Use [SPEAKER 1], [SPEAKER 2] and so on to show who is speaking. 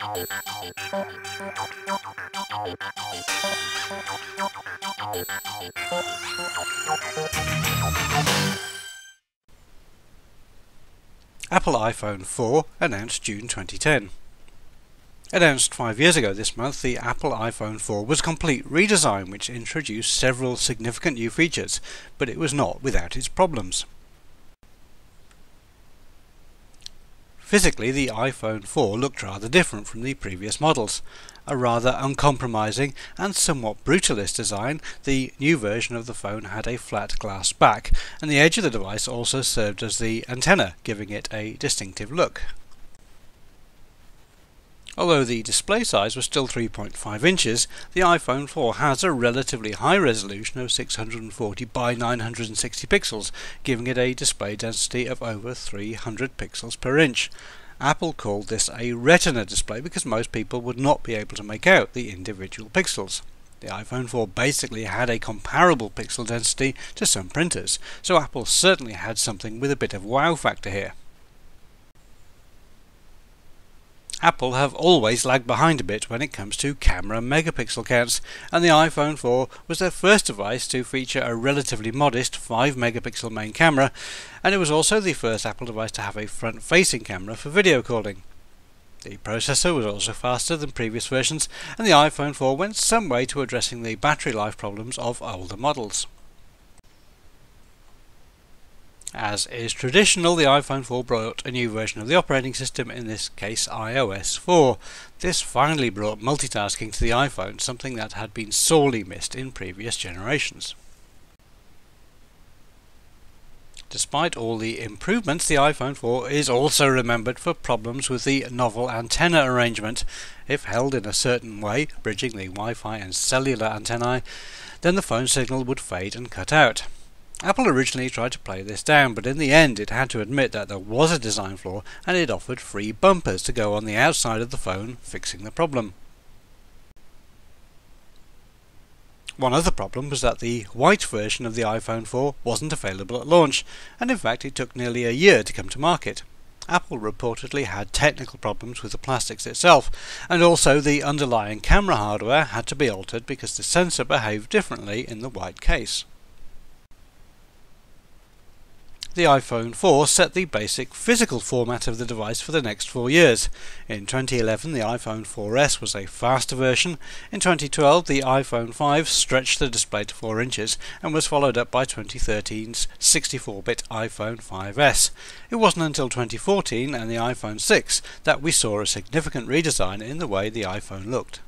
[SPEAKER 1] Apple iPhone 4 announced June 2010. Announced 5 years ago this month, the Apple iPhone 4 was a complete redesign which introduced several significant new features, but it was not without its problems. Physically, the iPhone 4 looked rather different from the previous models. A rather uncompromising and somewhat brutalist design, the new version of the phone had a flat glass back, and the edge of the device also served as the antenna, giving it a distinctive look. Although the display size was still 3.5 inches, the iPhone 4 has a relatively high resolution of 640 by 960 pixels, giving it a display density of over 300 pixels per inch. Apple called this a Retina display because most people would not be able to make out the individual pixels. The iPhone 4 basically had a comparable pixel density to some printers, so Apple certainly had something with a bit of wow factor here. Apple have always lagged behind a bit when it comes to camera megapixel counts, and the iPhone 4 was their first device to feature a relatively modest 5 megapixel main camera, and it was also the first Apple device to have a front-facing camera for video calling. The processor was also faster than previous versions, and the iPhone 4 went some way to addressing the battery life problems of older models. As is traditional, the iPhone 4 brought a new version of the operating system, in this case iOS 4. This finally brought multitasking to the iPhone, something that had been sorely missed in previous generations. Despite all the improvements, the iPhone 4 is also remembered for problems with the novel antenna arrangement. If held in a certain way, bridging the Wi-Fi and cellular antennae, then the phone signal would fade and cut out. Apple originally tried to play this down, but in the end it had to admit that there was a design flaw, and it offered free bumpers to go on the outside of the phone, fixing the problem. One other problem was that the white version of the iPhone 4 wasn't available at launch, and in fact it took nearly a year to come to market. Apple reportedly had technical problems with the plastics itself, and also the underlying camera hardware had to be altered because the sensor behaved differently in the white case. The iPhone 4 set the basic physical format of the device for the next 4 years. In 2011 the iPhone 4S was a faster version. In 2012 the iPhone 5 stretched the display to 4 inches and was followed up by 2013's 64-bit iPhone 5S. It wasn't until 2014 and the iPhone 6 that we saw a significant redesign in the way the iPhone looked.